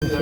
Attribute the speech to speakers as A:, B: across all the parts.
A: पूरा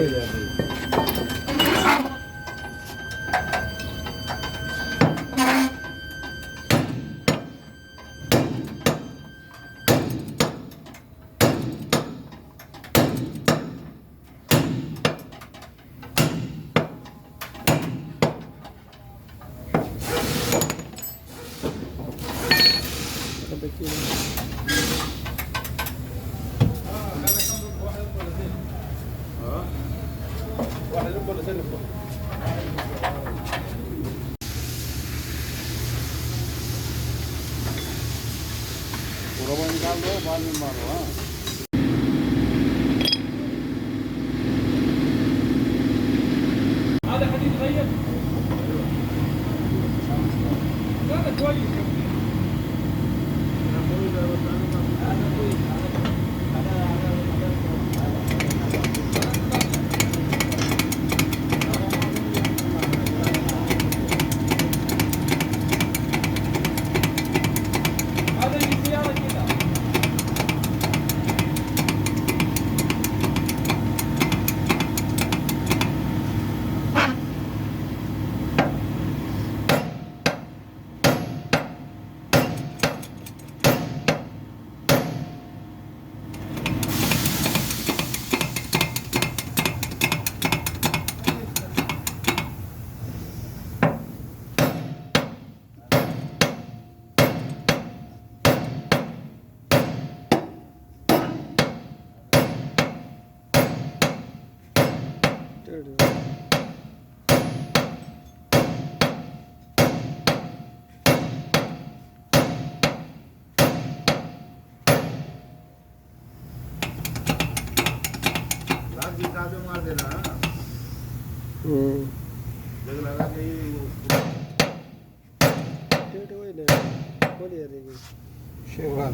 A: निकाल दो, बाद में मारो। हाँ मार देना। जग लगा के शेरवान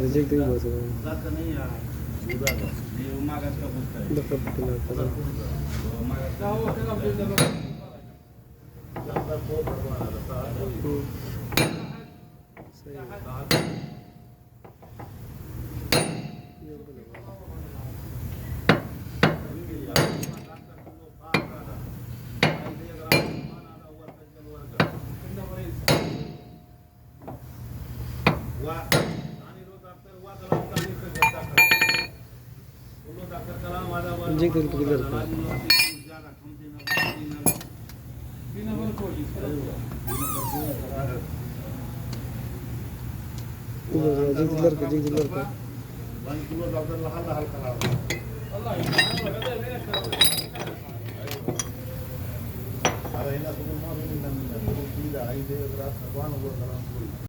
A: रिजेक्ट नहीं हो सकता नहीं यार ये मागस का पूछता है जिंक तेल पकड़ रखा जिंक तेल का 1 किलो डॉक्टर लहान लहान करा अरे इना सुन मार नहीं नमी ना पूरी आई दे रात भगवान वो करा